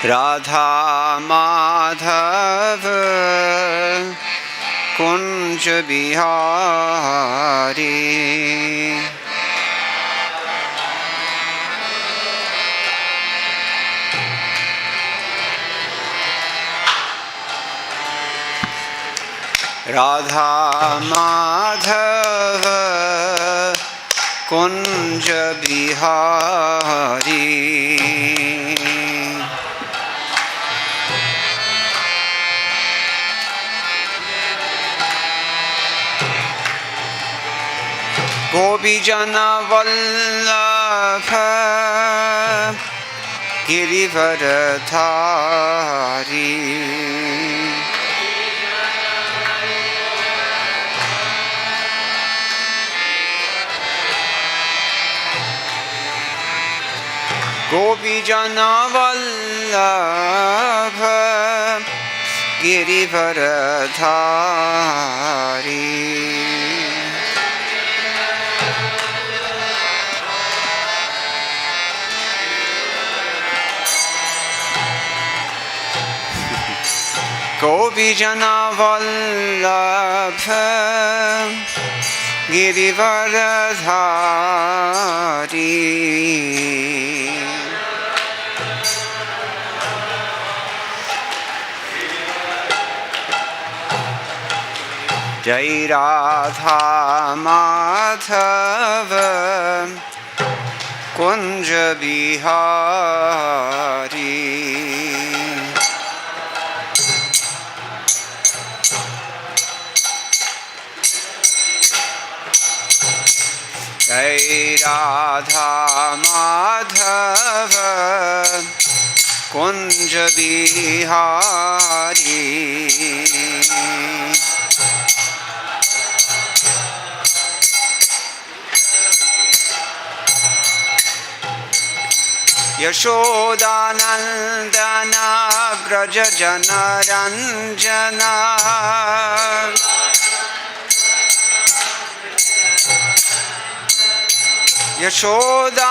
राधा माधव कुंज बिहारी राधा माधव कुंज बिहारी गोपीजन वल्लभ गिरिवरधारी गोपीजन वल्लभ गिरिवरधारी गोपीजन वल्लभ गिरिवरधारी जय राधा माधव कुंज बिहारी जय राधा माधव कुंज बिहारी यशोदानंदन व्रज जनरंजना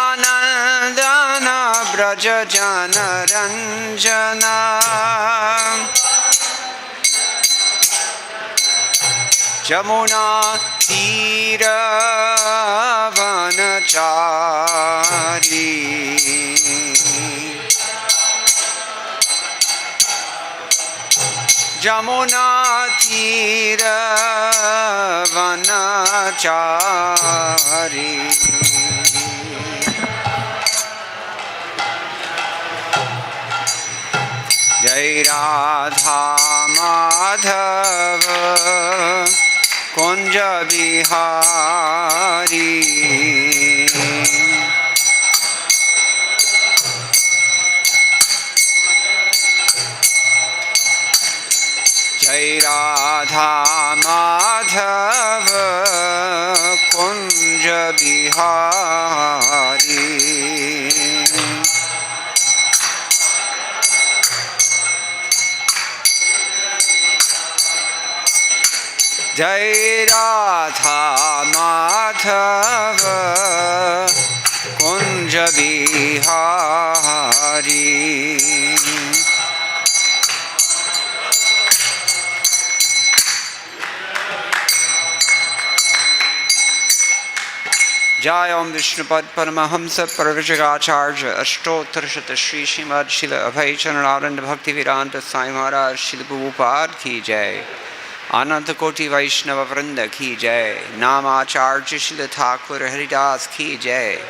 यशोदानंदन व्रज जनरंजना जमुना तीर वनचारी जमुना तीर वनचारी जय राधा माधव कुंज बिहारी जय राधा माधव कुंज बिहारी जय राधा माधव कुंज बिहारी जय ओम विष्णुपद परमहंस प्रवचकाचार्य अष्टोत्तर शत श्री श्रीमद शिल अभय चरणारविंद भक्ति वेदांत साईं महाराज शिल प्रभुपाद की जय। अनंत कोटि वैष्णव वृंद की जय। नामाचार्य शिल ठाकुर हरिदास की जय।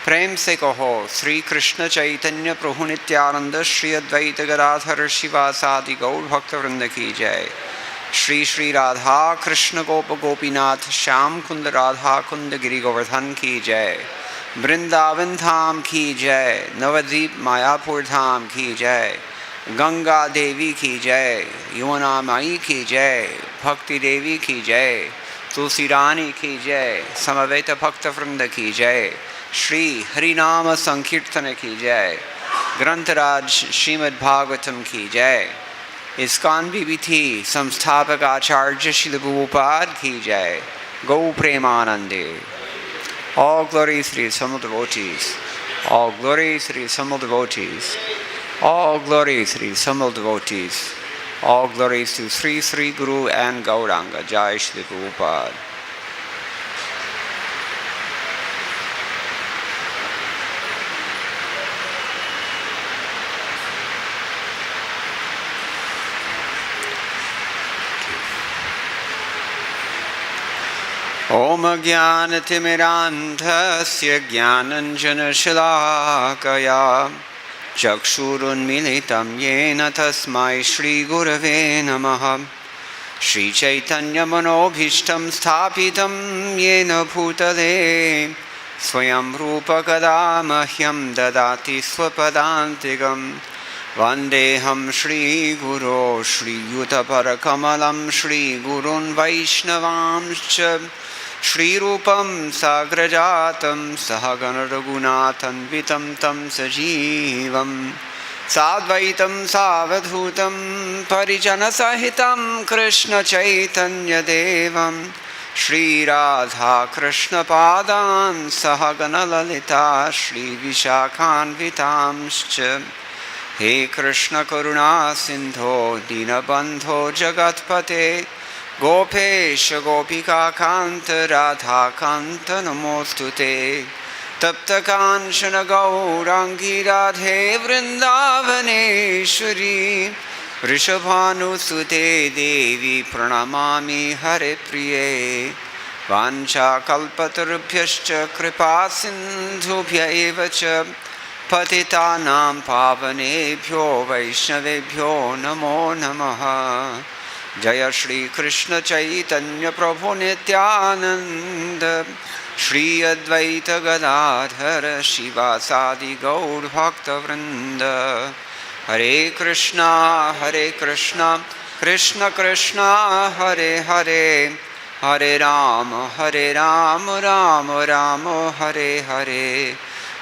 प्रेम से कहो श्री कृष्ण चैतन्य प्रभु नित्यानंद श्री अद्वैत गदाधर शिवासादि गौर भक्त वृंद की जय। श्री श्री राधा कृष्ण गोप गोपीनाथ श्याम कुंद राधा कुंद गिरि गोवर्धन की जय। वृंदावन धाम की जय। नवद्वीप मायापुर धाम की जय। गंगा देवी की जय। यमुना माई की जय। भक्ति देवी की जय। तुलसी रानी की जय। समवेत भक्त वृंद की जय। श्री हरिनाम संकीर्तन की जय। ग्रंथराज श्रीमद्भागवतम की जय। इस्कॉन बीबीथी संस्थापक आचार्य श्री प्रभुपाद की जय। गौ प्रेमानंदे। All glory Sri Samul devotees. All glory Sri Samul devotees. All glory to the assembled devotees. All glories to Sri Sri Guru and Gauranga. Jai Shri Prabhupada. Om Jnanatimirandhasya Jnananjana-shalakaya Chakshurunmilitam Yena Tasmai Shri Gurave Namaha Shri Chaitanya Manobhishtam Sthapitam Yena Bhutale Swayam Rupa Kadamahyam Dadati Swapadantigam Vandeham Shri Guru Shri Yuta Parakamalam Shri Gurun Vaishnavamscha Shri Rupam Sagrajatam Sahagana Raghunathanvitam Tam Sajivam Sadvaitam Savadhutam Parijana Sahitam Krishna Chaitanya Devam Shri Radha Krishna Padan Sahagana Lalita Shri Vishakhanvitamscha He Krishna Karuna Sindho Dinabandho Jagatpate Gopesha Gopika Kanta Radha Kanta Namostute Tapta Kanchana Gaurangi Radhe Vrindavaneshwari Rishabhanusute Devi Pranamami Hare Priye Vancha Kalpatarubhyascha Kripa Sindhubhya Evacha Patitanam Pavanebhyo Vaishnavebhyo Namo Namaha Jaya Shri Krishna Chaitanya Prabhu Nityananda Shri Advaita Gadadhara Shivasadi Gaur Bhakta Vrinda Hare Krishna Krishna Krishna Hare Hare Hare Rama Rama Rama Hare Hare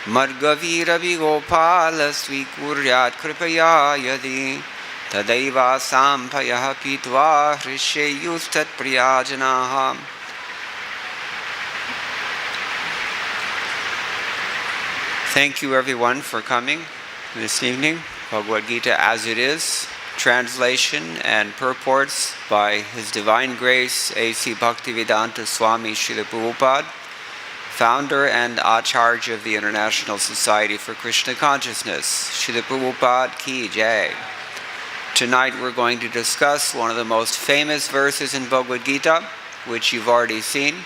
Margavira Vigopala Svikurjat Kripaya Yadi Tadaiva Sampayah Pitva Hrishayustat Priyajanaha. Thank you everyone for coming this evening. Bhagavad Gita as it is, translation and purports by His Divine Grace A.C. Bhaktivedanta Swami Srila Prabhupada, founder and Acharya of the International Society for Krishna Consciousness. Srila Prabhupada Ki Jai. Tonight we're going to discuss one of the most famous verses in Bhagavad Gita, which you've already seen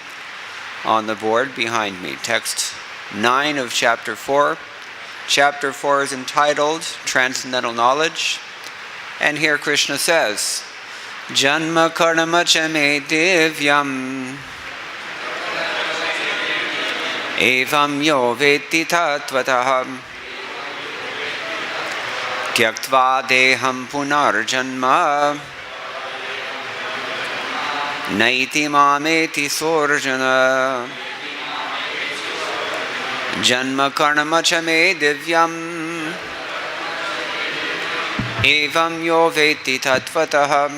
on the board behind me. Text 9 of chapter 4. Chapter 4 is entitled Transcendental Knowledge. And here Krishna says, Janma karma cha me divyam evam yo vetti tattvataḥ tyaktvā deham punar janma naiti mameti rjuna janma karma cha me divyam evam yo vetti tattvataḥ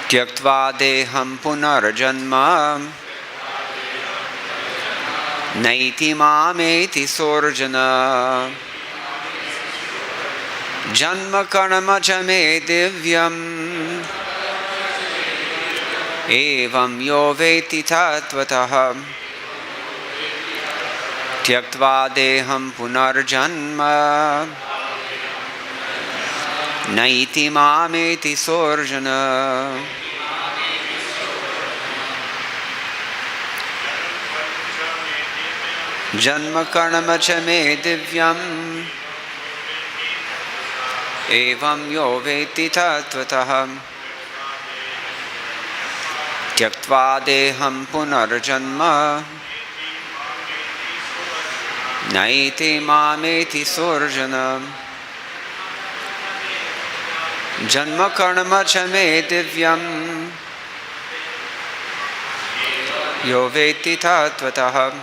tyaktvā deham punar janma naiti mameti rjuna janma karma cha me divyam evam yo vetti tattvataḥ tyaktvā deham punar janma naiti mameti rjuna. Janma karma cha me divyam evam yo vetti tattvataḥ tyaktvā deham punar janma naiti mameti rjuna janma karma cha me divyam yo vetti tattvataḥ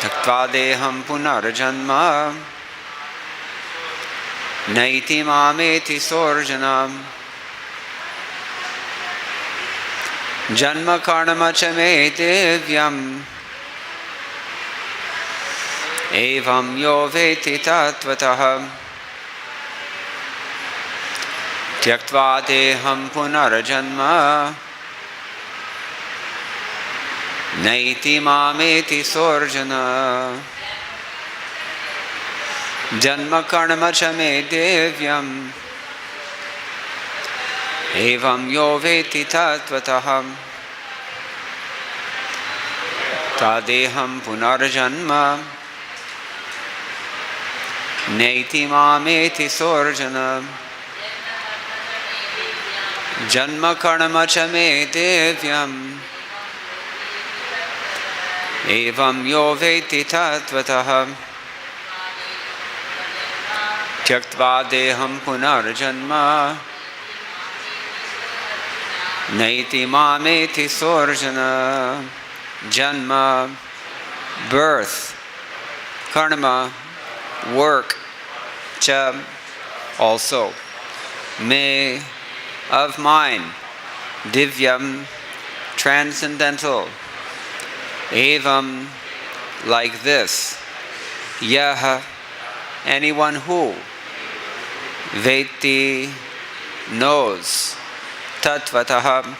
tyaktvā deham punar janma naiti mameti rjuna janma karma cha me divyam evam yo vetti tattvataḥ tyaktvā deham punar janma naiti mameti rjuna janma karma cha me divyam evam yo vetti tattvataḥ tadeham punar janma naiti mameti rjuna janma karma cha me divyam evam yo vetti tattvataḥ tyaktvā deham punar janma naiti mameti rjuna janma, birth, karma, work, cha, also, me, of mine, divyam, transcendental, evam, like this, yah, anyone who, vetti, knows, tattvataḥ,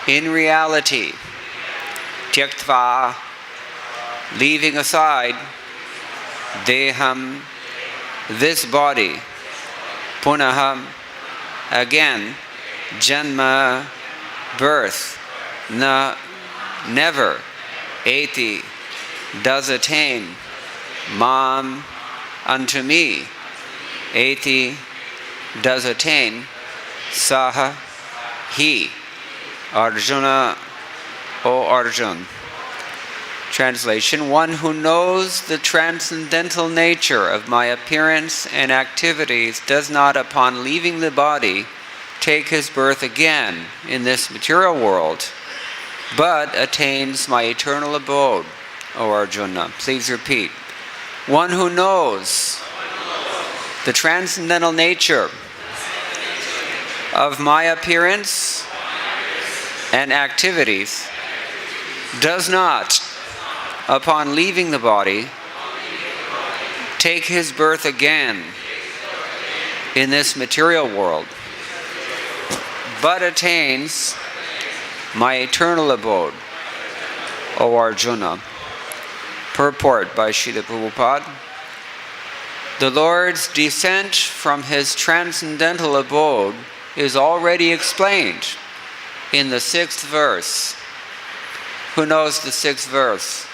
in reality, tyaktvā, leaving aside, deham, this body, punaḥ, again, janma, birth, never, eti, does attain, mam, unto me, eti, does attain, saha, he, Arjuna, O Arjuna. Translation: one who knows the transcendental nature of my appearance and activities does not, upon leaving the body, take his birth again in this material world, but attains my eternal abode, O Arjuna. Please repeat. One who knows the transcendental nature of my appearance and activities does not, upon leaving the body, take his birth again in this material world, but attains my eternal abode, O Arjuna. Purport by Srila Prabhupada. The Lord's descent from his transcendental abode is already explained in the 6th verse. Who knows the 6th verse?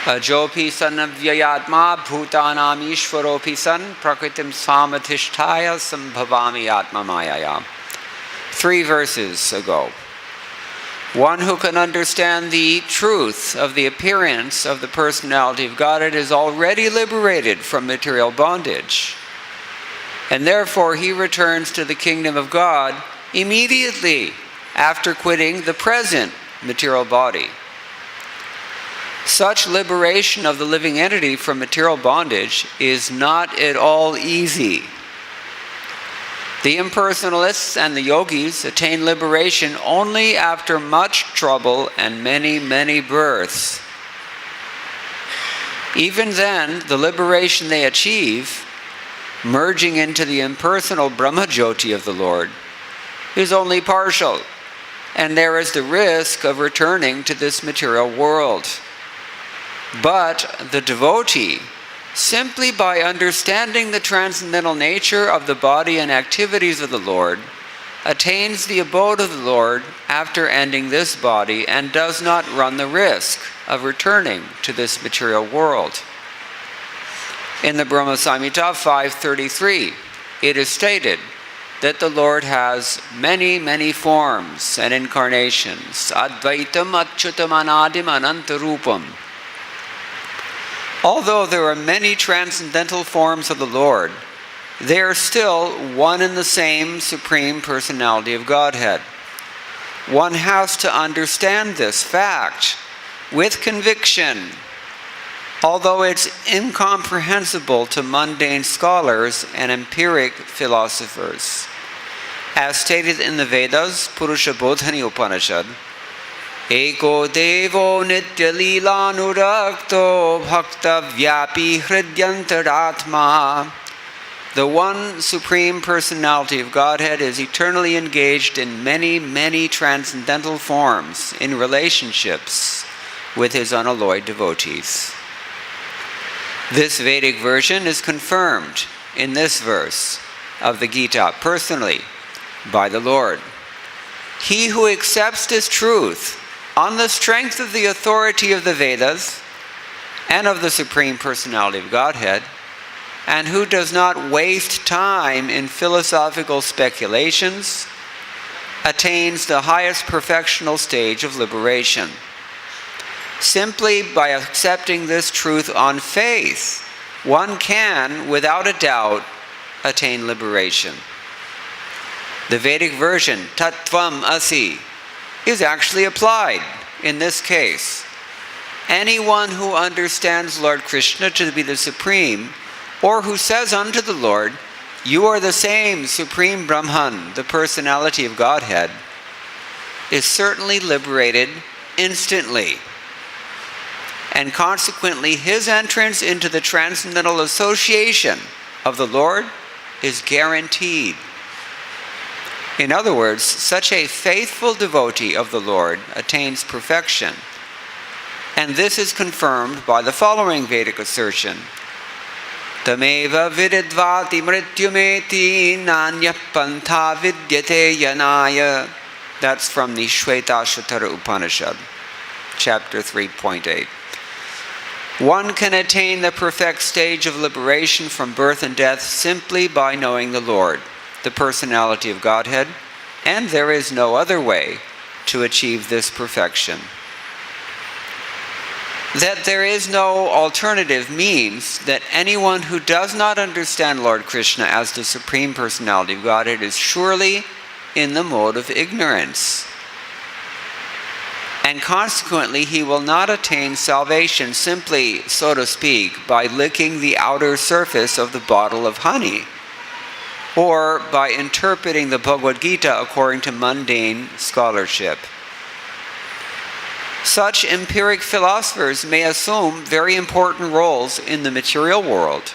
Ajopi sanavyayatma bhutanam ishvaropi san prakritim samatishthaya sambhavami atma mayayam. 3 verses ago. One who can understand the truth of the appearance of the personality of Godhead is already liberated from material bondage. And therefore he returns to the kingdom of God immediately after quitting the present material body. Such liberation of the living entity from material bondage is not at all easy. The impersonalists and the yogis attain liberation only after much trouble and many, many births. Even then, the liberation they achieve, merging into the impersonal brahma-jyotir of the Lord, is only partial, and there is the risk of returning to this material world. But the devotee, simply by understanding the transcendental nature of the body and activities of the Lord, attains the abode of the Lord after ending this body and does not run the risk of returning to this material world. In the Brahma-saṁhitā 5.33, it is stated that the Lord has many, many forms and incarnations. Advaitam achyutam anadim ananta-rūpam. Although there are many transcendental forms of the Lord, they are still one and the same Supreme Personality of Godhead. One has to understand this fact with conviction, although it's incomprehensible to mundane scholars and empiric philosophers. As stated in the Vedas, Puruṣa-bodhinī Upaniṣad, Eko devo nitya lila nurakto bhakta vyapi hridyantaratma. The one Supreme Personality of Godhead is eternally engaged in many, many transcendental forms in relationships with his unalloyed devotees. This Vedic version is confirmed in this verse of the Gita personally by the Lord. He who accepts this truth on the strength of the authority of the Vedas and of the Supreme Personality of Godhead, and who does not waste time in philosophical speculations, attains the highest perfectional stage of liberation. Simply by accepting this truth on faith, one can, without a doubt, attain liberation. The Vedic version, tattvam asi, is actually applied in this case. Anyone who understands Lord Krishna to be the Supreme, or who says unto the Lord, "You are the same Supreme Brahman, the Personality of Godhead," is certainly liberated instantly. And consequently, his entrance into the transcendental association of the Lord is guaranteed. In other words, such a faithful devotee of the Lord attains perfection. And this is confirmed by the following Vedic assertion. Tameva vididvati mrityumeti nanya pantha vidyate yanaya. That's from the Shvetashvatara Upanishad, chapter 3.8. One can attain the perfect stage of liberation from birth and death simply by knowing the Lord, the Personality of Godhead, and there is no other way to achieve this perfection. That there is no alternative means that anyone who does not understand Lord Krishna as the Supreme Personality of Godhead is surely in the mode of ignorance. And consequently, he will not attain salvation simply, so to speak, by licking the outer surface of the bottle of honey, or by interpreting the Bhagavad Gita according to mundane scholarship. Such empiric philosophers may assume very important roles in the material world,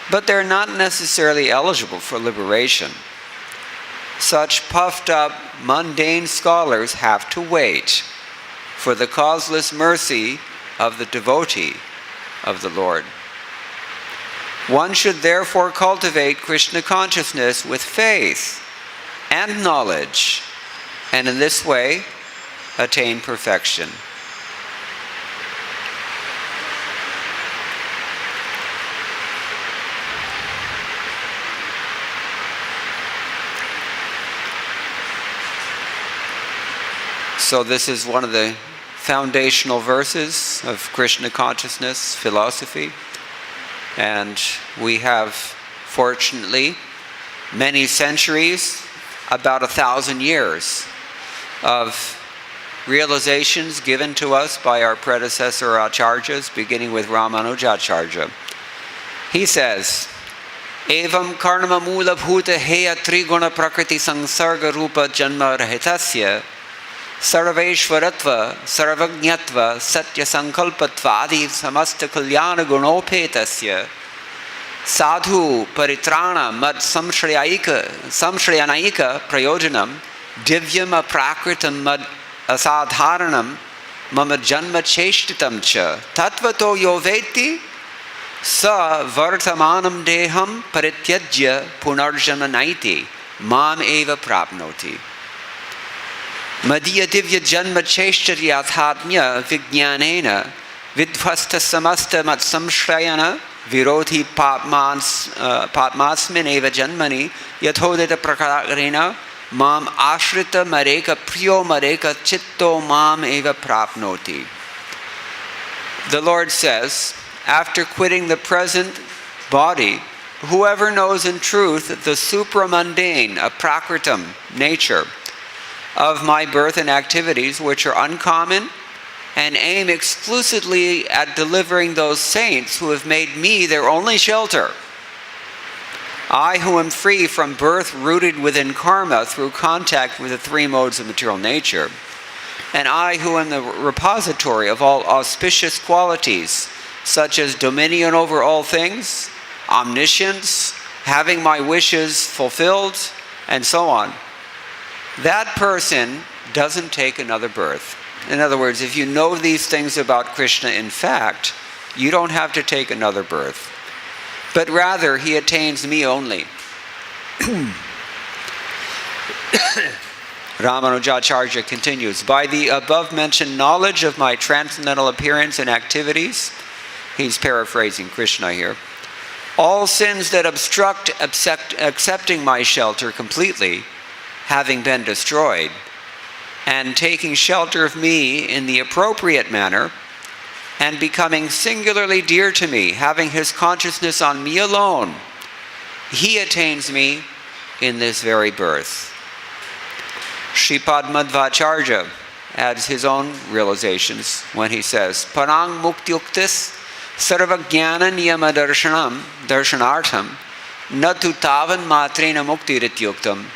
but they're not necessarily eligible for liberation. Such puffed up, mundane scholars have to wait for the causeless mercy of the devotee of the Lord. One should therefore cultivate Krishna consciousness with faith and knowledge, and in this way attain perfection. So this is one of the foundational verses of Krishna consciousness philosophy. And we have, fortunately, many centuries, about 1,000 years of realizations given to us by our predecessor acharyas, beginning with Ramanujacharya. He says, evam karma mula bhuta heya triguna prakriti sangsarga rupa janma rahitasya sarveshwaratva sarvajñatva satya sankalpatvadi samasta kalyana gunopetasya sadhu paritrana mad samshrayanaika prayojanam divyam aprakritam mad asadharanam mama janma cheshtitam cha tattvato yo vetti sa vartamanam deham parityajya punarjanma naiti mam eva prapnoti. Madhya divya janma cheshtaryathatmya vijnanena vidhvasta samasta mat samshrayana virodhi patmasmin eva janmani yathodita prakagarena mam ashrita mareka priyo mareka chitto mam eva prapnoti. The Lord says, after quitting the present body, whoever knows in truth the supramundane, aprakritam nature of my birth and activities, which are uncommon, and aim exclusively at delivering those saints who have made me their only shelter. I, who am free from birth rooted within karma through contact with the three modes of material nature, And I, who am the repository of all auspicious qualities, such as dominion over all things, omniscience, having my wishes fulfilled, and so on, that person doesn't take another birth. In other words, if you know these things about Krishna in fact, you don't have to take another birth. But rather, he attains me only. Ramanujacharya continues, by the above-mentioned knowledge of my transcendental appearance and activities, he's paraphrasing Krishna here, all sins that obstruct accepting my shelter completely, having been destroyed, and taking shelter of me in the appropriate manner, and becoming singularly dear to me, having his consciousness on me alone, he attains me in this very birth. Shripad Madhvacharya adds his own realizations when he says, Parang muktyuktis sarvajnana niyama darshanartham natu tavan matrena muktirityuktam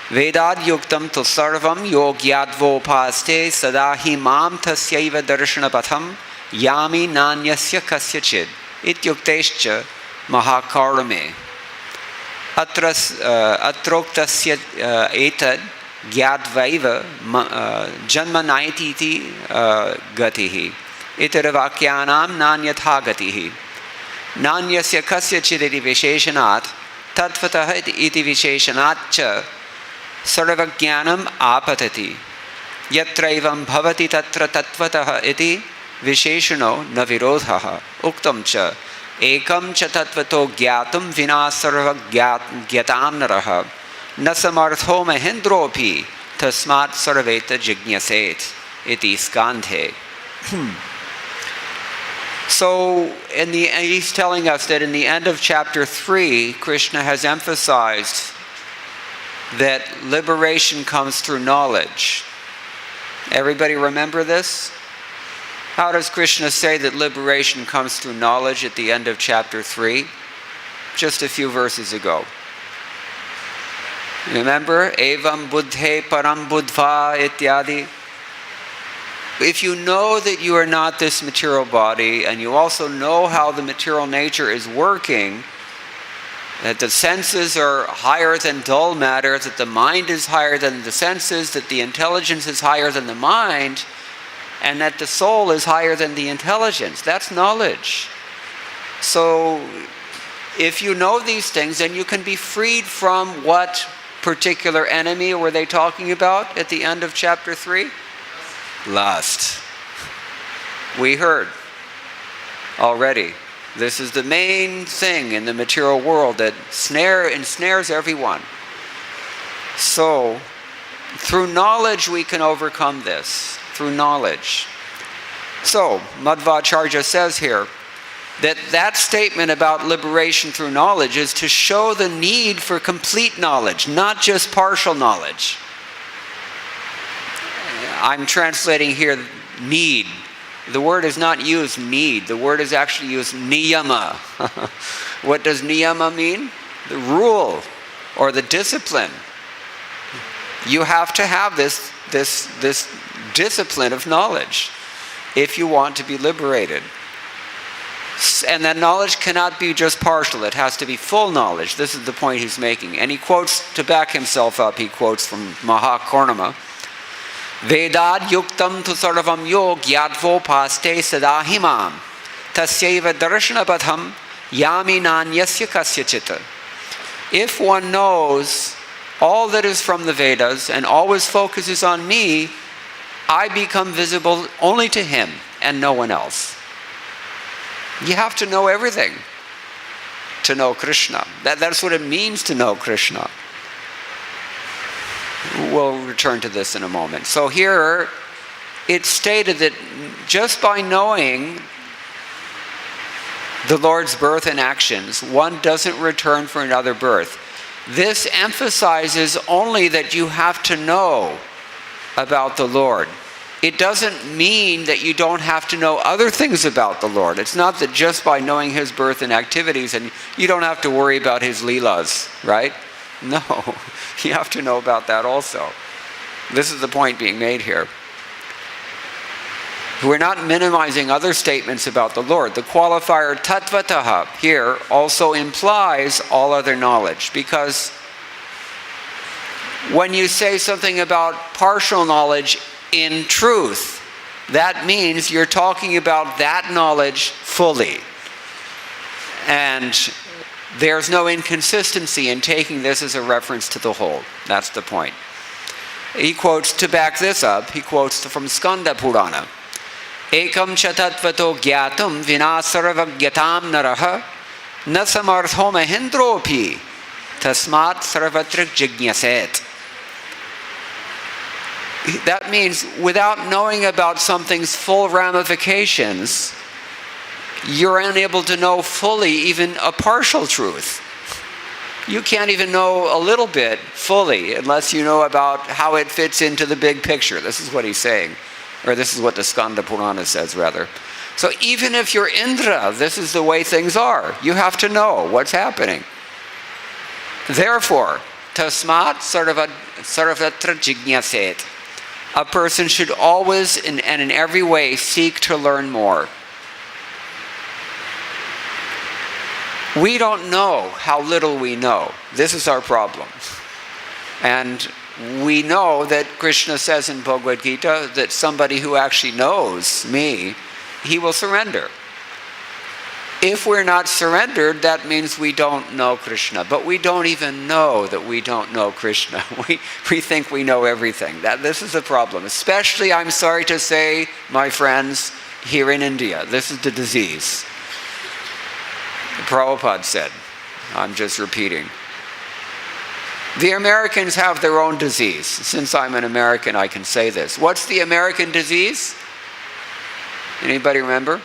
vedad yuktam tu sarvam yogyadvopaste sadahi mam tasyaiva darshanapatham yami nanyasya kasyachid ityuktescha mahakarame atroktasya etad gyadvaiva janma naiti gatihi itarvakyanam nanyatha gatihi nanyasya kasyachid iti visheshanat tattvataḥ iti visheshanat cha sarvajnanam apatati yatra evam bhavati tatra tattvataḥ iti visheshano na virodhaः uktam cha ekam cha tattvato gyatam vina sarva gyatam naraha na samartho mahendropi tasmat sarveta jignaset iti skandhe. So he's telling us that in the end of chapter 3, Krishna has emphasized that liberation comes through knowledge. Everybody remember this? How does Krishna say that liberation comes through knowledge at the end of chapter 3? Just a few verses ago. Remember? Evam buddhe param buddhva ityadi. If you know that you are not this material body, and you also know how the material nature is working, that the senses are higher than dull matter, that the mind is higher than the senses, that the intelligence is higher than the mind, and that the soul is higher than the intelligence. That's knowledge. So if you know these things, then you can be freed from what particular enemy were they talking about at the end of chapter 3? Lust. We heard already. This is the main thing in the material world that ensnares everyone. So, through knowledge we can overcome this. Through knowledge. So, Madhvacharya says here that statement about liberation through knowledge is to show the need for complete knowledge, not just partial knowledge. I'm translating here need. The word is not used need. The word is actually used niyama. What does niyama mean? The rule or the discipline. You have to have this discipline of knowledge if you want to be liberated. And that knowledge cannot be just partial. It has to be full knowledge. This is the point he's making. And he quotes, to back himself up, he quotes from Mahakarma. Vedad yuktam tu sarvam yog yadvopaste sadahimam tasyaiva darshanapatham yami nanyasya kasyachita. If one knows all that is from the Vedas and always focuses on me, I become visible only to him and no one else. You have to know everything to know Krishna. That's what it means to know Krishna. We'll return to this in a moment. So here, it's stated that just by knowing the Lord's birth and actions, one doesn't return for another birth. This emphasizes only that you have to know about the Lord. It doesn't mean that you don't have to know other things about the Lord. It's not that just by knowing his birth and activities and you don't have to worry about his leelas, right? No, you have to know about that also. This is the point being made here. We're not minimizing other statements about the Lord. The qualifier tattvataḥ here also implies all other knowledge, because when you say something about partial knowledge in truth, that means you're talking about that knowledge fully. And there's no inconsistency in taking this as a reference to the whole. That's the point. He quotes, to back this up, he quotes from Skanda Purana. Ekam cha tattvato gyatam vina sarvagyatam naraha na samartho mahendropi tasmat sarvatrik jignaset. That means without knowing about something's full ramifications, you're unable to know fully even a partial truth. You can't even know a little bit fully unless you know about how it fits into the big picture. This is what he's saying. Or this is what the Skanda Purana says, rather. So even if you're Indra, this is the way things are. You have to know what's happening. Therefore, tasmat sarvatra jignaset. A person should always and in every way seek to learn more. We don't know how little we know. This is our problem. And we know that Krishna says in Bhagavad Gita that somebody who actually knows me, he will surrender. If we're not surrendered, that means we don't know Krishna. But we don't even know that we don't know Krishna. We think we know everything. This is the problem. Especially, I'm sorry to say, my friends, here in India. This is the disease. Prabhupada said. I'm just repeating. The Americans have their own disease. Since I'm an American, I can say this. What's the American disease? Anybody remember?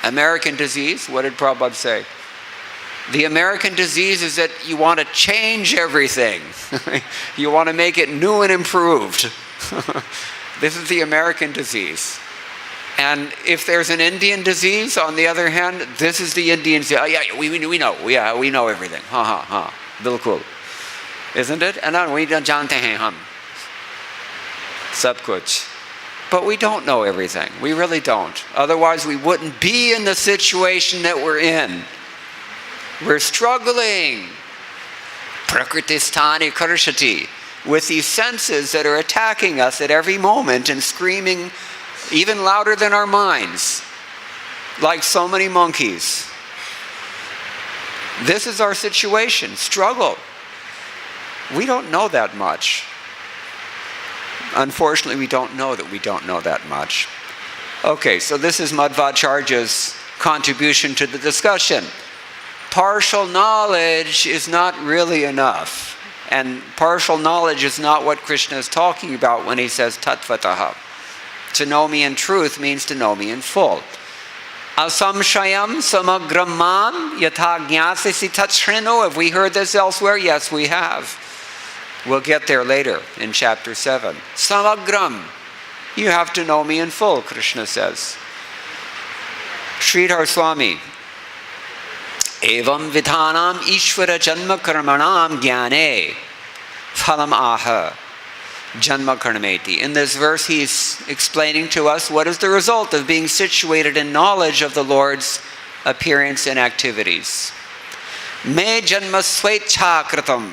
American disease? What did Prabhupada say? The American disease is that you want to change everything. You want to make it new and improved. This is the American disease. And if there's an Indian disease, on the other hand, this is the Indian disease. Oh, yeah, we know. Yeah, we know everything. Bilkul. Isn't it? And then we jante hain hum. Sab kuch. But we don't know everything. We really don't. Otherwise, we wouldn't be in the situation that we're in. We're struggling. Prakriti-sthani karshati. With these senses that are attacking us at every moment and screaming even louder than our minds, like so many monkeys. This is our situation. Struggle. We don't know that much. Unfortunately, we don't know that we don't know that much. Okay, so this is Madhvacharya's contribution to the discussion. Partial knowledge is not really enough. And partial knowledge is not what Krishna is talking about when he says tattvataḥ. To know me in truth means to know me in full. Asamshayam samagram mam yatha jnasasi tatshrino. Have we heard this elsewhere? Yes, we have. We'll get there later in chapter 7. Samagram. You have to know me in full, Krishna says. Sridhar Swami. Evam vidhanam ishvara janma karmanam jnane phalam aha janma karmeti. In this verse, he's explaining to us what is the result of being situated in knowledge of the Lord's appearance and activities. Me janma swechha kritam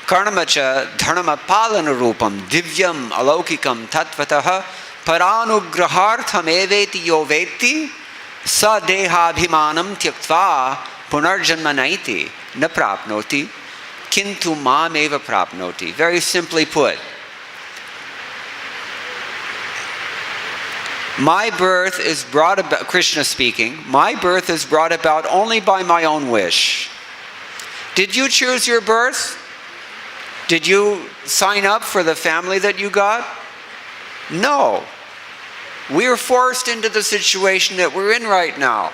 karmacha dharma ananta-rūpam divyam alaukikam tattvataḥ paranugrahartham eveti yo vetti sa dehabhimanam tyaktvā punar janma naiti na prapnoti kintu mam eva prapnoti. Very simply put, my birth is brought about, Krishna speaking, my birth is brought about only by my own wish. Did you choose your birth? Did you sign up for the family that you got? No. We are forced into the situation that we're in right now.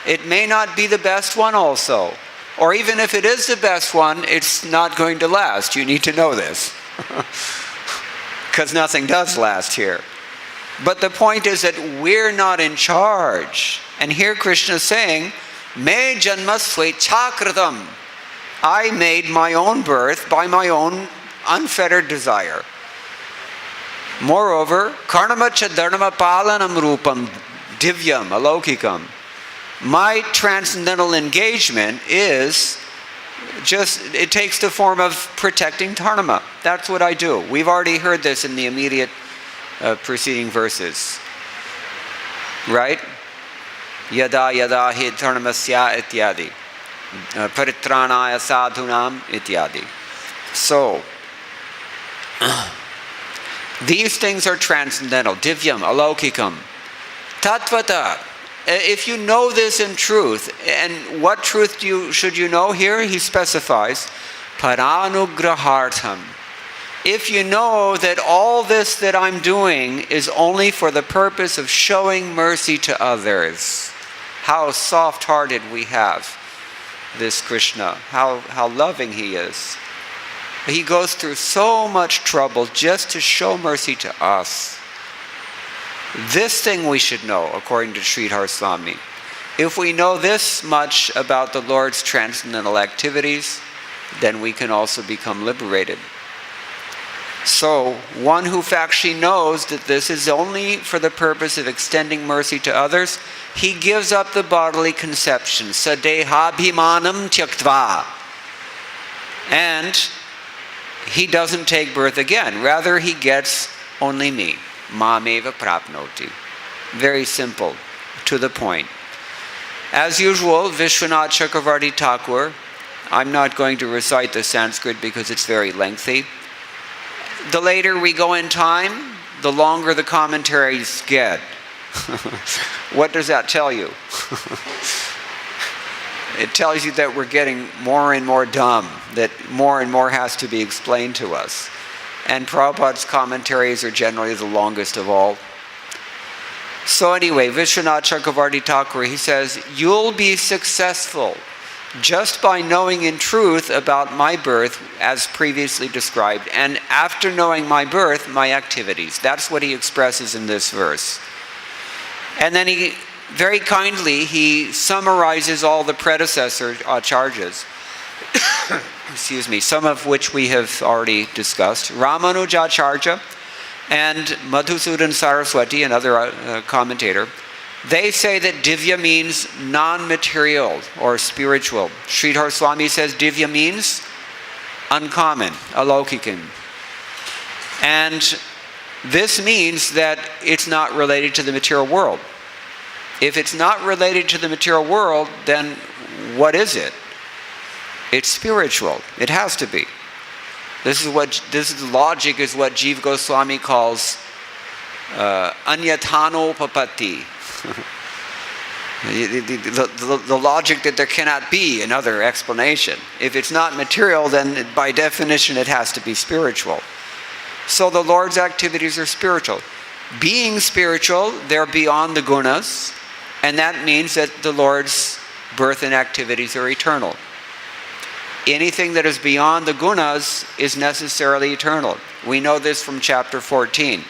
It may not be the best one also. Or even if it is the best one, it's not going to last. You need to know this. Because nothing does last here. But the point is that we're not in charge. And here Krishna is saying, Me janma swechha kritam. I made my own birth by my own unfettered desire. Moreover, karma cha dharma palanam rūpam divyam alaukikam. My transcendental engagement is it takes the form of protecting dharma. That's what I do. We've already heard this in the immediate preceding verses. Right? Yada yada hi dharmasya ityadi. Paritranaya sadhunam ityadi. So, these things are transcendental. Divyam, alaukikam. Tattvataḥ. If you know this in truth, and what truth should you know here? He specifies, paranugrahartham. If you know that all this that I'm doing is only for the purpose of showing mercy to others, how soft-hearted we have this Krishna, how loving he is. He goes through so much trouble just to show mercy to us. This thing we should know, according to Sridhar Swami. If we know this much about the Lord's transcendental activities, then we can also become liberated. So, one who actually knows that this is only for the purpose of extending mercy to others, he gives up the bodily conception, dehabhimanam tyaktvā. And he doesn't take birth again. Rather, he gets only me. Mameva prapnoti. Very simple, to the point. As usual, Vishwanath Chakravarti Thakur, I'm not going to recite the Sanskrit because it's very lengthy. The later we go in time, the longer the commentaries get. What does that tell you? It tells you that we're getting more and more dumb, that more and more has to be explained to us. And Prabhupada's commentaries are generally the longest of all. So anyway, Vishwanath Chakravarti Thakur, he says, you'll be successful just by knowing in truth about my birth as previously described, and after knowing my birth, my activities. That's what he expresses in this verse. And then he, very kindly, he summarizes all the predecessor acharyas, excuse me, some of which we have already discussed. Ramanujacharya and Madhusudan Saraswati, another commentator, they say that divya means non-material or spiritual. Sridhar Swami says divya means uncommon, alaukikam. And this means that it's not related to the material world. If it's not related to the material world, then what is it? It's spiritual. It has to be. This is logic is what Jiva Goswami calls anyathanopapatti. The logic that there cannot be another explanation. If it's not material, then by definition it has to be spiritual. So the Lord's activities are spiritual. Being spiritual, they're beyond the gunas, and that means that the Lord's birth and activities are eternal. Anything that is beyond the gunas is necessarily eternal. We know this from chapter 14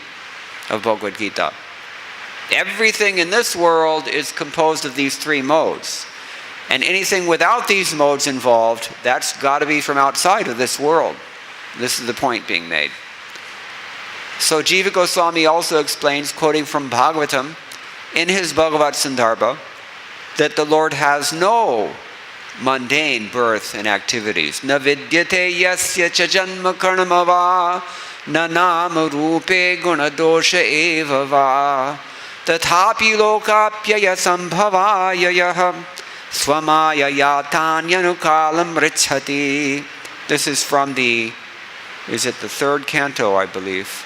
of Bhagavad Gita. Everything in this world is composed of these three modes. And anything without these modes involved, that's got to be from outside of this world. This is the point being made. So Jiva Goswami also explains, quoting from Bhagavatam, in his Bhagavat Sandarbha, that the Lord has no mundane birth and activities. Na vidyate yasya cha janma karma va, na nama rupe guna dosha eva va, tathapi lokapyaya sambhavaya yaha, swamaya yatanyanukalam ricchati. This is from is it the third canto, I believe?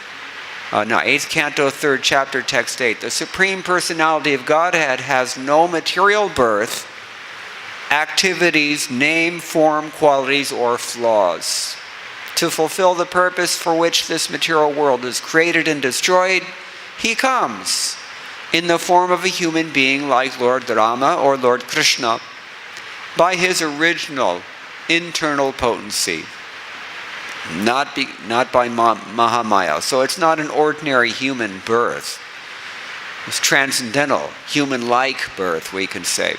8th canto, 3rd chapter, text 8. The Supreme Personality of Godhead has no material birth, activities, name, form, qualities, or flaws. To fulfill the purpose for which this material world is created and destroyed, he comes in the form of a human being like Lord Rama or Lord Krishna by his original internal potency. Not by Mahamaya. So it's not an ordinary human birth. It's transcendental, human-like birth, we can say.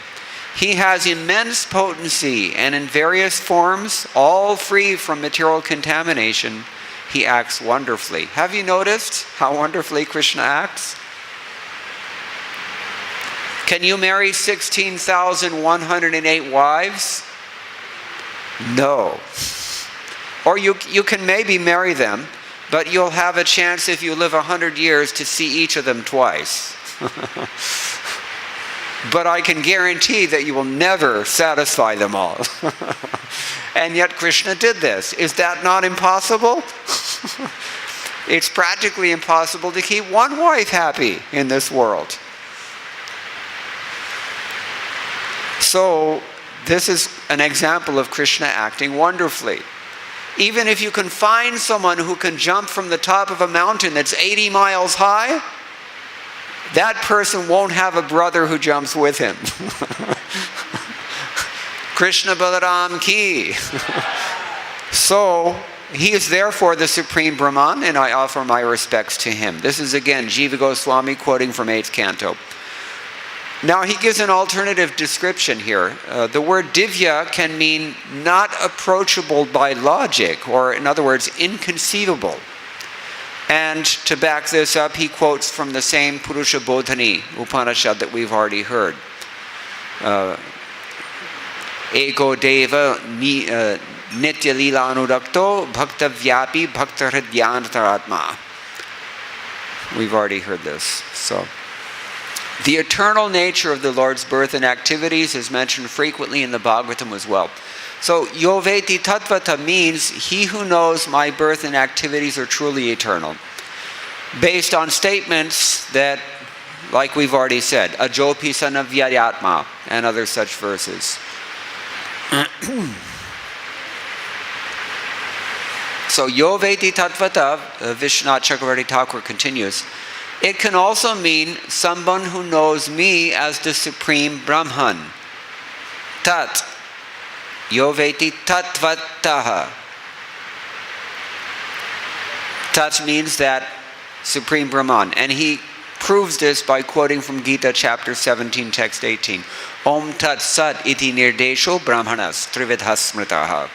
He has immense potency, and in various forms, all free from material contamination, he acts wonderfully. Have you noticed how wonderfully Krishna acts? Can you marry 16,108 wives? No. Or you can maybe marry them, but you'll have a chance if you live 100 years to see each of them twice. But I can guarantee that you will never satisfy them all. And yet Krishna did this. Is that not impossible? It's practically impossible to keep one wife happy in this world. So this is an example of Krishna acting wonderfully. Even if you can find someone who can jump from the top of a mountain that's 80 miles high, that person won't have a brother who jumps with him. Krishna Balaram ki. So, he is therefore the Supreme Brahman, and I offer my respects to him. This is again Jiva Goswami quoting from 8th Canto. Now he gives an alternative description here. The word divya can mean not approachable by logic, or in other words, inconceivable. And to back this up, he quotes from the same Puruṣa-bodhinī Upaniṣad that we've already heard. Eko deva nitya lila anurakto bhakta vyapi bhakta ananta-rūpam. We've already heard this. So, the eternal nature of the Lord's birth and activities is mentioned frequently in the Bhagavatam as well. So, yo vetti tattvataḥ means he who knows my birth and activities are truly eternal. Based on statements that, like we've already said, ajopi sanavyayatma, and other such verses. So, yo vetti tattvataḥ, Vishwanath Chakravarti Thakur continues, it can also mean someone who knows me as the Supreme Brahman. Tat. Yo vetti tattvataḥ. Tat means that Supreme Brahman. And he proves this by quoting from Gita chapter 17, text 18. Om tat sat iti nirdesho brahmanas trividhas smritaha.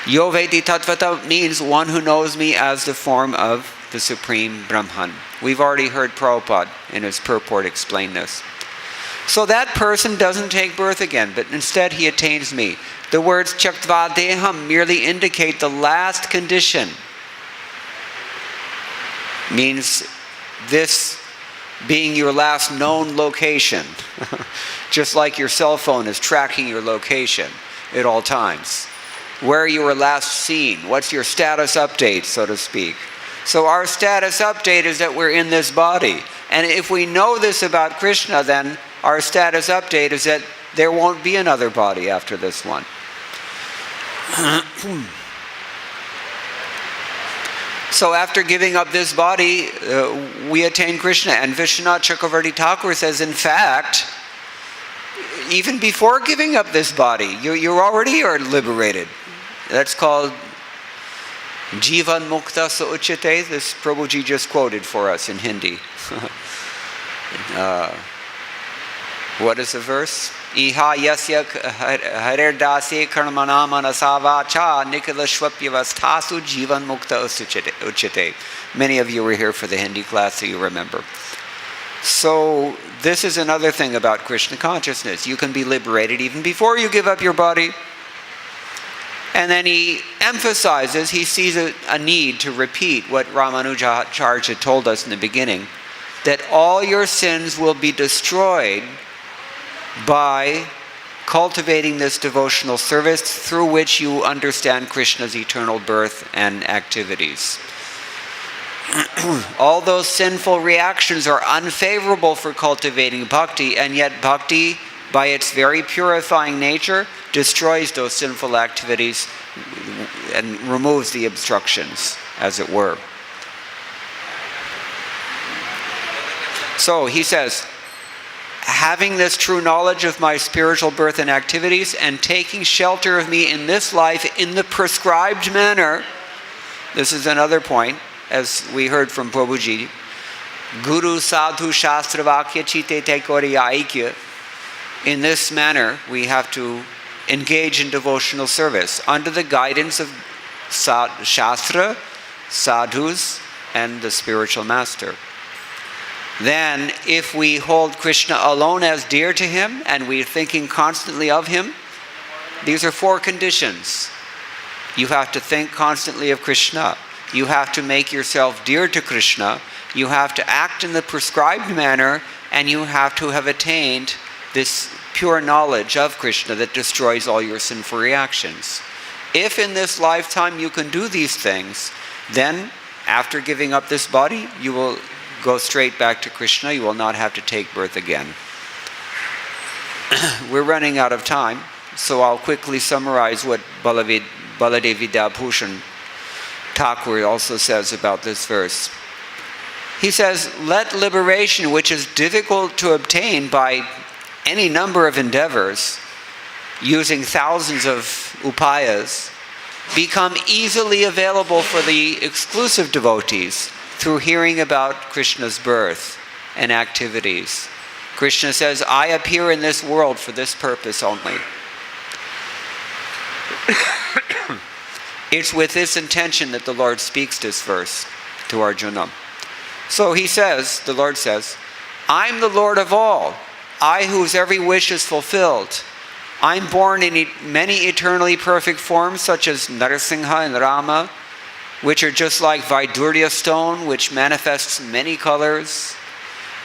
Yo vetti tattvataḥ means one who knows me as the form of the Supreme Brahman. We've already heard Prabhupada in his Purport explain this. So that person doesn't take birth again, but instead he attains me. The words tyaktvā deham merely indicate the last condition. Means this being your last known location. Just like your cell phone is tracking your location at all times. Where you were last seen. What's your status update, so to speak. So our status update is that we're in this body. And if we know this about Krishna, then our status update is that there won't be another body after this one. So after giving up this body, we attain Krishna. And Vishwanath Chakravarti Thakur says, in fact, even before giving up this body, you already are liberated. That's called Jivan Mukta sa uchate. This Prabhuji just quoted for us in Hindi. What is the verse? Iha yasya harirdase karmana manasava cha nikalashvapyavastasu jivan mukta uchate. Many of you were here for the Hindi class, so you remember. So this is another thing about Krishna consciousness. You can be liberated even before you give up your body. And then he emphasizes, he sees a need to repeat what Ramanujacharya told us in the beginning, that all your sins will be destroyed by cultivating this devotional service through which you understand Krishna's eternal birth and activities. All those sinful reactions are unfavorable for cultivating bhakti, and yet bhakti, by its very purifying nature, destroys those sinful activities and removes the obstructions, as it were. So he says, having this true knowledge of my spiritual birth and activities and taking shelter of me in this life in the prescribed manner, this is another point, as we heard from Prabhuji, Guru Sadhu Shastra Vakya Chite Tekoriya Aikya. In this manner, we have to engage in devotional service under the guidance of Shastra, sadhus, and the spiritual master. Then, if we hold Krishna alone as dear to him, and we're thinking constantly of him, these are 4 conditions. You have to think constantly of Krishna. You have to make yourself dear to Krishna. You have to act in the prescribed manner, and you have to have attained this pure knowledge of Krishna that destroys all your sinful reactions. If in this lifetime you can do these things, then after giving up this body, you will go straight back to Krishna. You will not have to take birth again. We're running out of time, so I'll quickly summarize what Baladevidabhushan Thakur also says about this verse. He says, let liberation, which is difficult to obtain by any number of endeavors, using thousands of upayas, become easily available for the exclusive devotees through hearing about Krishna's birth and activities. Krishna says, I appear in this world for this purpose only. It's with this intention that the Lord speaks this verse to Arjuna. So he says, the Lord says, I'm the Lord of all, I whose every wish is fulfilled. I'm born in many eternally perfect forms, such as Narsingha and Rama, which are just like Vaidurya stone, which manifests many colors.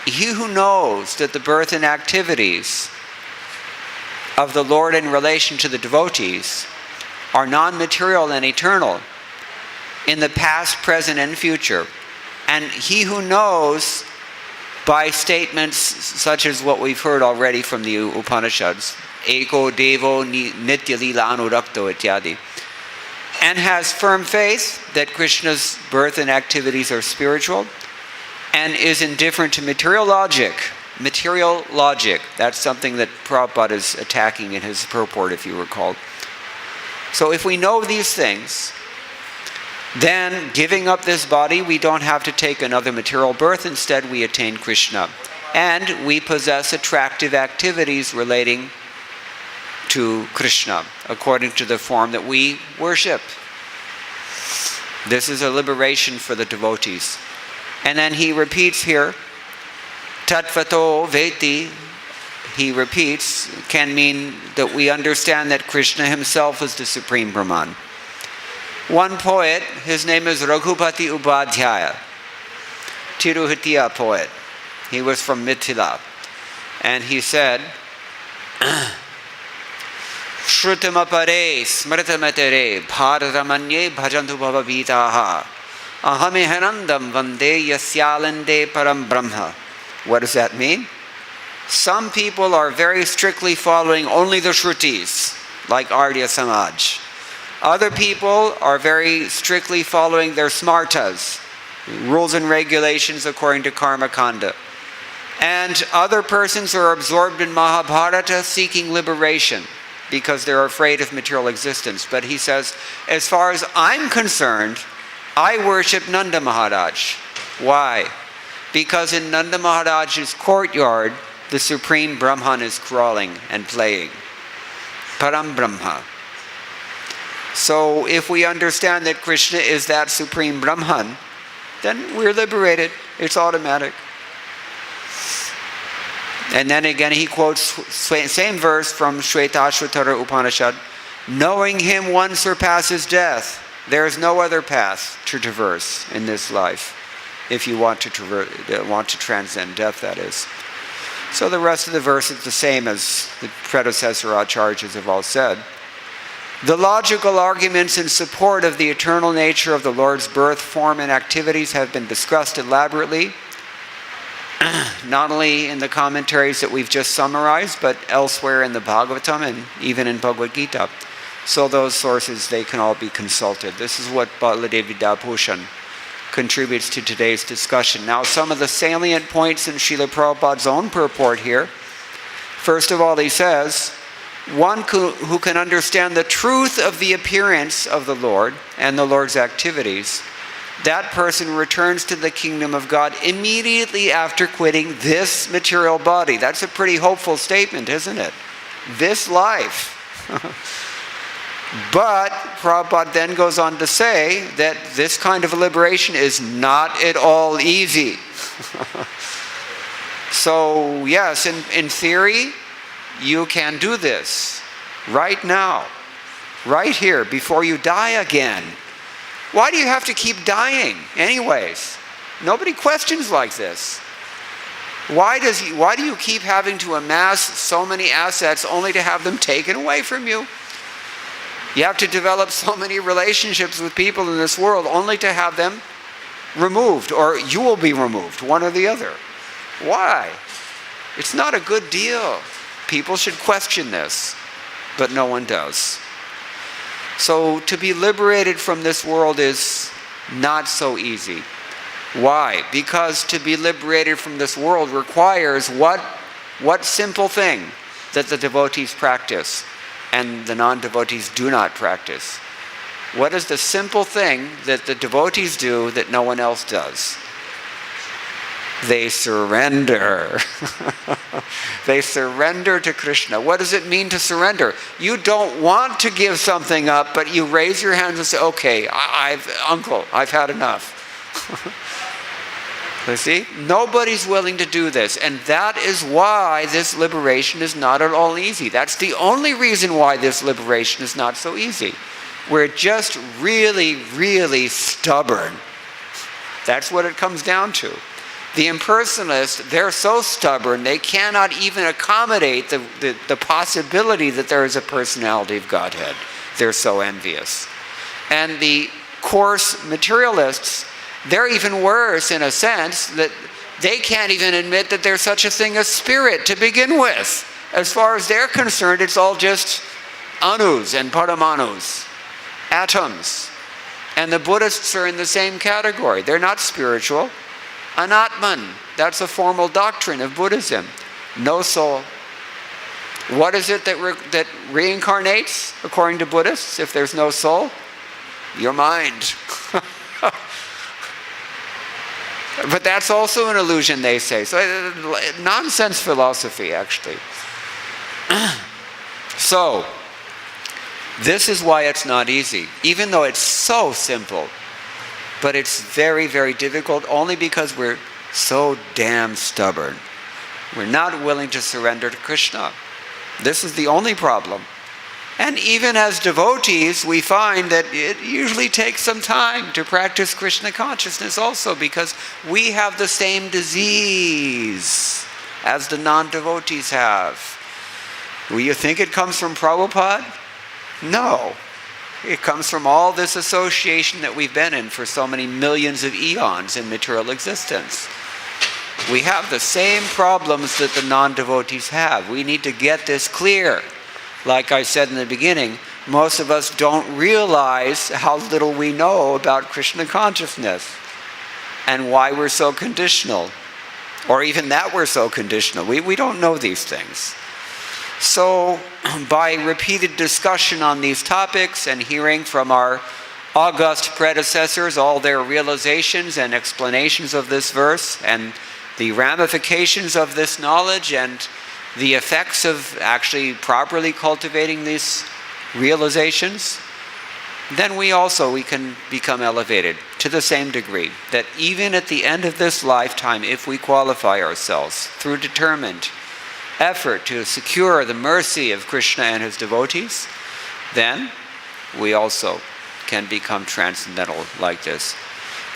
He who knows that the birth and activities of the Lord in relation to the devotees are non-material and eternal in the past, present, and future. And he who knows by statements such as what we've heard already from the Upanishads, Eko Devo Nitya Lila Anurakto Ityadi, and has firm faith that Krishna's birth and activities are spiritual, and is indifferent to material logic. Material logic, that's something that Prabhupada is attacking in his purport, if you recall. So if we know these things, then giving up this body, we don't have to take another material birth. Instead, we attain Krishna. And we possess attractive activities relating to Krishna, according to the form that we worship. This is a liberation for the devotees. And then he repeats here, tattvataḥ vetti, he repeats, can mean that we understand that Krishna himself is the Supreme Brahman. One poet, his name is Raghupati Upadhyaya, Tiruhitiya poet. He was from Mithila. And he said, Shrutamapare smrtamatere bharatamanye bhajantu bhavavitaha ahamehanandam vande yasyalande param brahma. What does that mean? Some people are very strictly following only the Shrutis, like Arya Samaj. Other people are very strictly following their smartas, rules and regulations according to Karma Kanda. And other persons are absorbed in Mahabharata seeking liberation because they're afraid of material existence. But he says, as far as I'm concerned, I worship Nanda Maharaj. Why? Because in Nanda Maharaj's courtyard, the Supreme Brahman is crawling and playing. Param Brahma. So if we understand that Krishna is that Supreme Brahman, then we're liberated. It's automatic. And then again he quotes same verse from Shvetashvatara Upanishad. Knowing him one surpasses death. There is no other path to traverse in this life. If you want to transcend death, that is. So the rest of the verse is the same as the predecessor acharyas have all said. The logical arguments in support of the eternal nature of the Lord's birth, form, and activities have been discussed elaborately, not only in the commentaries that we've just summarized, but elsewhere in the Bhagavatam and even in Bhagavad Gita. So those sources, they can all be consulted. This is what Baladevidabhushan contributes to today's discussion. Now, some of the salient points in Srila Prabhupada's own purport here. First of all, he says, one who can understand the truth of the appearance of the Lord and the Lord's activities, that person returns to the kingdom of God immediately after quitting this material body. That's a pretty hopeful statement, isn't it? This life. But Prabhupada then goes on to say that this kind of liberation is not at all easy. So yes, in theory, you can do this right now, right here, before you die again. Why do you have to keep dying anyways? Nobody questions like this. Why do you keep having to amass so many assets only to have them taken away from you? You have to develop so many relationships with people in this world only to have them removed, or you will be removed, one or the other. Why? It's not a good deal. People should question this, but no one does. So to be liberated from this world is not so easy. Why? Because to be liberated from this world requires what simple thing that the devotees practice and the non-devotees do not practice? What is the simple thing that the devotees do that no one else does? They surrender. They surrender to Krishna. What does it mean to surrender? You don't want to give something up, but you raise your hands and say, okay, Uncle, I've had enough. You see? Nobody's willing to do this. And that is why this liberation is not at all easy. That's the only reason why this liberation is not so easy. We're just really, really stubborn. That's what it comes down to. The impersonalists, they're so stubborn, they cannot even accommodate the possibility that there is a personality of Godhead. They're so envious. And the coarse materialists, they're even worse in a sense that they can't even admit that there's such a thing as spirit to begin with. As far as they're concerned, it's all just anus and paramanus, atoms. And the Buddhists are in the same category. They're not spiritual. Anatman, that's a formal doctrine of Buddhism. No soul. What is it that reincarnates, according to Buddhists, if there's no soul? Your mind. But that's also an illusion, they say. So nonsense philosophy, actually. So, this is why it's not easy, even though it's so simple. But it's very, very difficult only because we're so damn stubborn. We're not willing to surrender to Krishna. This is the only problem. And even as devotees, we find that it usually takes some time to practice Krishna consciousness also, because we have the same disease as the non-devotees have. Will you think it comes from Prabhupada? No. It comes from all this association that we've been in for so many millions of eons in material existence. We have the same problems that the non-devotees have. We need to get this clear. Like I said in the beginning, most of us don't realize how little we know about Krishna consciousness and why we're so conditional, or even that we're so conditional. We don't know these things. So, by repeated discussion on these topics and hearing from our august predecessors all their realizations and explanations of this verse and the ramifications of this knowledge and the effects of actually properly cultivating these realizations, then we can become elevated to the same degree that even at the end of this lifetime, if we qualify ourselves through determined effort to secure the mercy of Krishna and his devotees, then we also can become transcendental like this.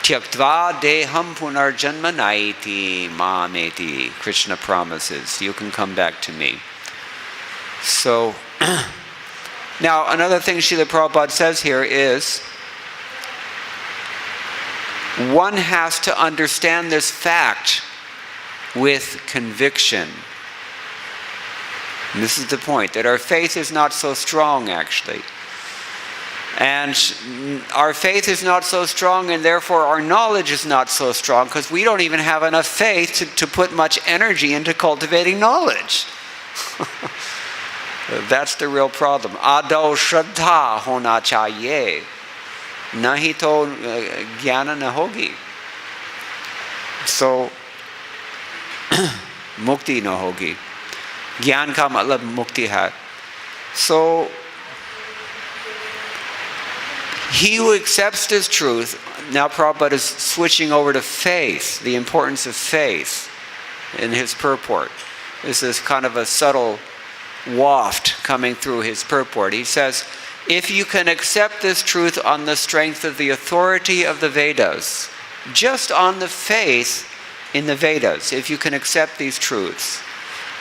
Tyaktvā deham punar janma naiti mameti. Krishna promises, you can come back to me. So, now another thing Srila Prabhupada says here is, one has to understand this fact with conviction. And this is the point, that our faith is not so strong actually. And our faith is not so strong, and therefore our knowledge is not so strong, because we don't even have enough faith to put much energy into cultivating knowledge. That's the real problem. Ado shraddha hona chahiye, nahi to jnana na hogi. So, mukti na hogi. Gyan ka matlab mukti hai. So, He who accepts this truth, now Prabhupada is switching over to faith, the importance of faith in his purport. This is kind of a subtle waft coming through his purport. He says, if you can accept this truth on the strength of the authority of the Vedas, just on the faith in the Vedas, if you can accept these truths,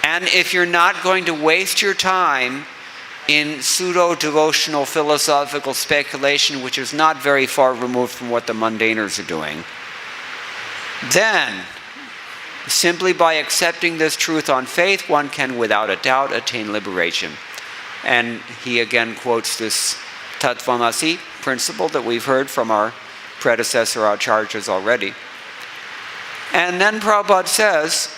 and if you're not going to waste your time in pseudo-devotional philosophical speculation, which is not very far removed from what the mundaners are doing, then, simply by accepting this truth on faith, one can without a doubt attain liberation. And he again quotes this tattvā principle that we've heard from our predecessor acharyas already. And then Prabhupada says,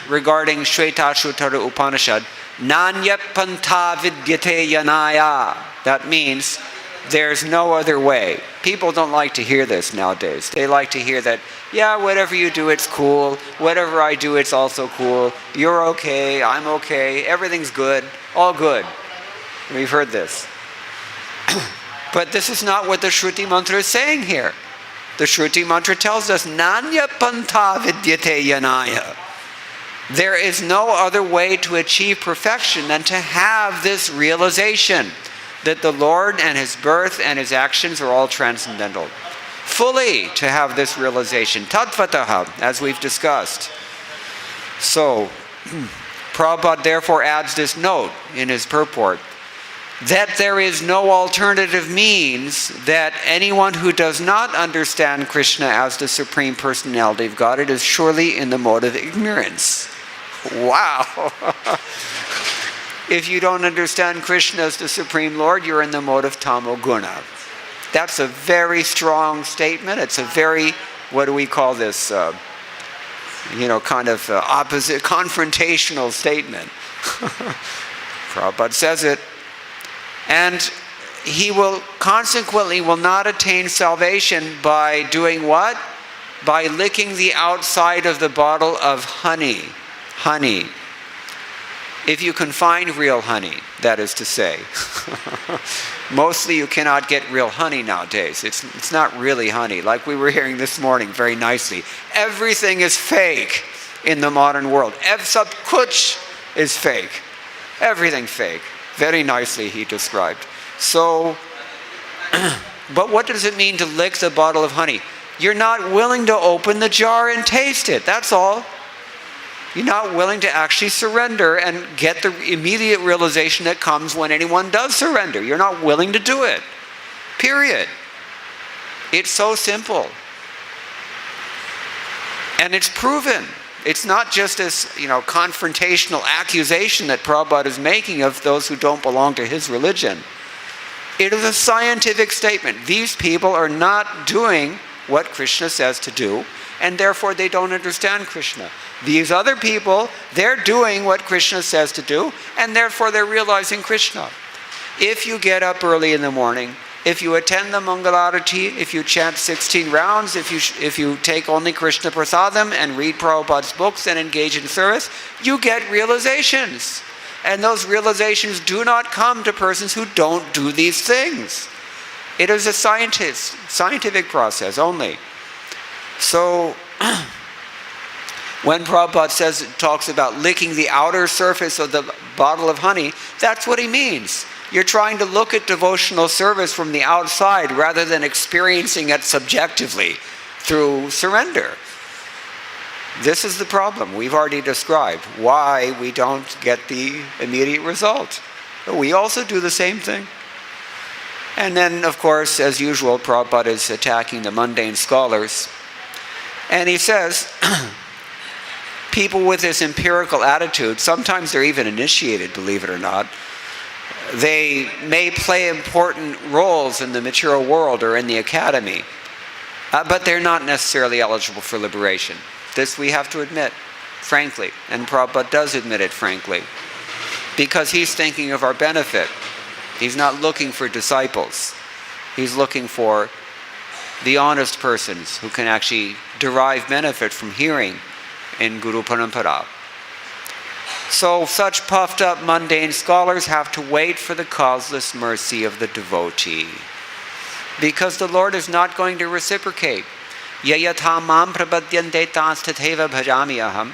regarding Shvetashvatara Upanishad, Nanya pantha vidyate yanaya. That means there's no other way. People don't like to hear this nowadays. They like to hear that, yeah, whatever you do, it's cool. Whatever I do, it's also cool. You're okay, I'm okay, everything's good, all good. We've heard this. But this is not what the Shruti mantra is saying here. The Shruti mantra tells us, Nanya pantha vidyate yanaya. There is no other way to achieve perfection than to have this realization that the Lord and His birth and His actions are all transcendental. Fully to have this realization, tattvataḥ, as we've discussed. So, Prabhupada therefore adds this note in his purport, that there is no alternative means that anyone who does not understand Krishna as the Supreme Personality of Godhead is surely in the mode of ignorance. Wow! If you don't understand Krishna as the Supreme Lord, you're in the mode of tamoguna. That's a very strong statement. It's a very, what do we call this, opposite, confrontational statement. Prabhupada says it. And he will consequently will not attain salvation by doing what? By licking the outside of the bottle of honey. Honey. If you can find real honey, that is to say. Mostly you cannot get real honey nowadays. It's not really honey. Like we were hearing this morning very nicely. Everything is fake in the modern world. Sab kuch is fake. Everything fake. Very nicely he described. So, but what does it mean to lick the bottle of honey? You're not willing to open the jar and taste it. That's all. You're not willing to actually surrender and get the immediate realization that comes when anyone does surrender. You're not willing to do it. Period. It's so simple. And it's proven. It's not just this, confrontational accusation that Prabhupada is making of those who don't belong to his religion. It is a scientific statement. These people are not doing what Krishna says to do, and therefore they don't understand Krishna. These other people, they're doing what Krishna says to do, and therefore they're realizing Krishna. If you get up early in the morning, if you attend the Mangalarati, if you chant 16 rounds, if you take only Krishna Prasadam and read Prabhupada's books and engage in service, you get realizations. And those realizations do not come to persons who don't do these things. It is a scientific process only. So, when Prabhupada talks about licking the outer surface of the bottle of honey, that's what he means. You're trying to look at devotional service from the outside rather than experiencing it subjectively through surrender. This is the problem we've already described, why we don't get the immediate result. But we also do the same thing. And then, of course, as usual, Prabhupada is attacking the mundane scholars. And he says, people with this empirical attitude, sometimes they're even initiated, believe it or not, they may play important roles in the material world or in the academy, but they're not necessarily eligible for liberation. This we have to admit, frankly, and Prabhupada does admit it frankly, because he's thinking of our benefit. He's not looking for disciples. He's looking for the honest persons who can actually derive benefit from hearing in Guru Parampara. So such puffed up mundane scholars have to wait for the causeless mercy of the devotee. because the Lord is not going to reciprocate. Yayatha mam prapadyante tastattheva bhajami aham.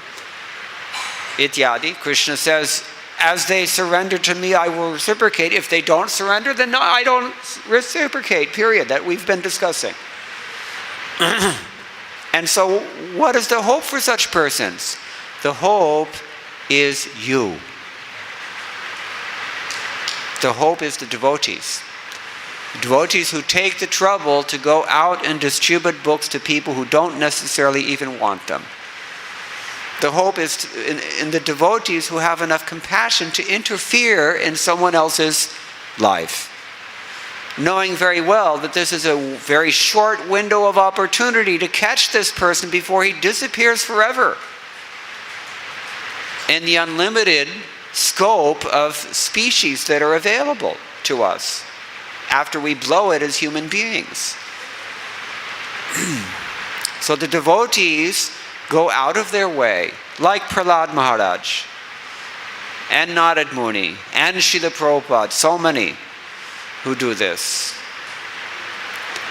Ityadi. Krishna says, as they surrender to me, I will reciprocate. If they don't surrender, then no, I don't reciprocate, period. That we've been discussing. And so, what is the hope for such persons? The hope is you. The hope is the devotees. Devotees who take the trouble to go out and distribute books to people who don't necessarily even want them. The hope is in the devotees who have enough compassion to interfere in someone else's life, knowing very well that this is a very short window of opportunity to catch this person before he disappears forever in the unlimited scope of species that are available to us after we blow it as human beings. So the devotees go out of their way, like Prahlad Maharaj, and Narad Muni, and Srila Prabhupada, so many who do this.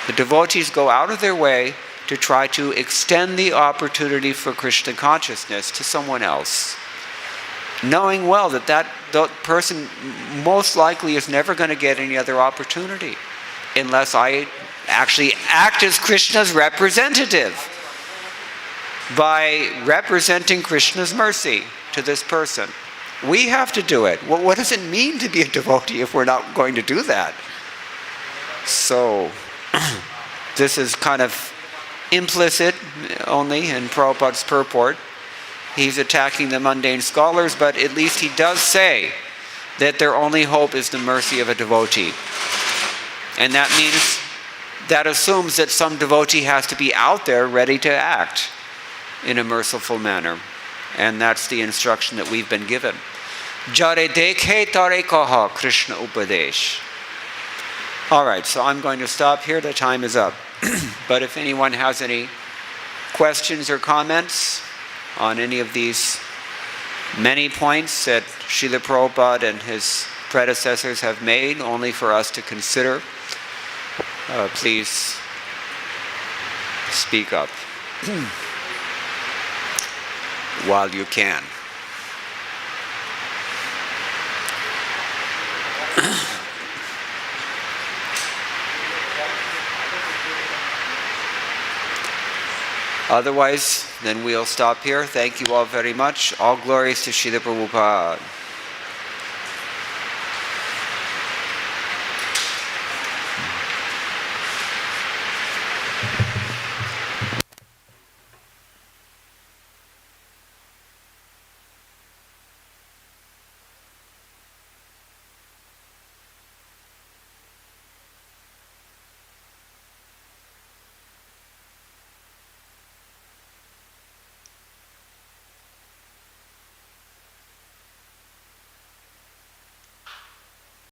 The devotees go out of their way to try to extend the opportunity for Krishna consciousness to someone else, knowing well that that person most likely is never going to get any other opportunity unless I actually act as Krishna's representative by representing Krishna's mercy to this person. We have to do it. Well, what does it mean to be a devotee if we're not going to do that? So, this is kind of implicit only in Prabhupada's purport. He's attacking the mundane scholars, but at least he does say that their only hope is the mercy of a devotee. And that means, that assumes that some devotee has to be out there ready to act in a merciful manner. And that's the instruction that we've been given. Jare dekhe tare kaha Krishna upadesh. All right, so I'm going to stop here. The time is up. But if anyone has any questions or comments on any of these many points that Srila Prabhupada and his predecessors have made only for us to consider, please speak up while you can. Otherwise, then we'll stop here. Thank you all very much. All glories to Srila Prabhupada.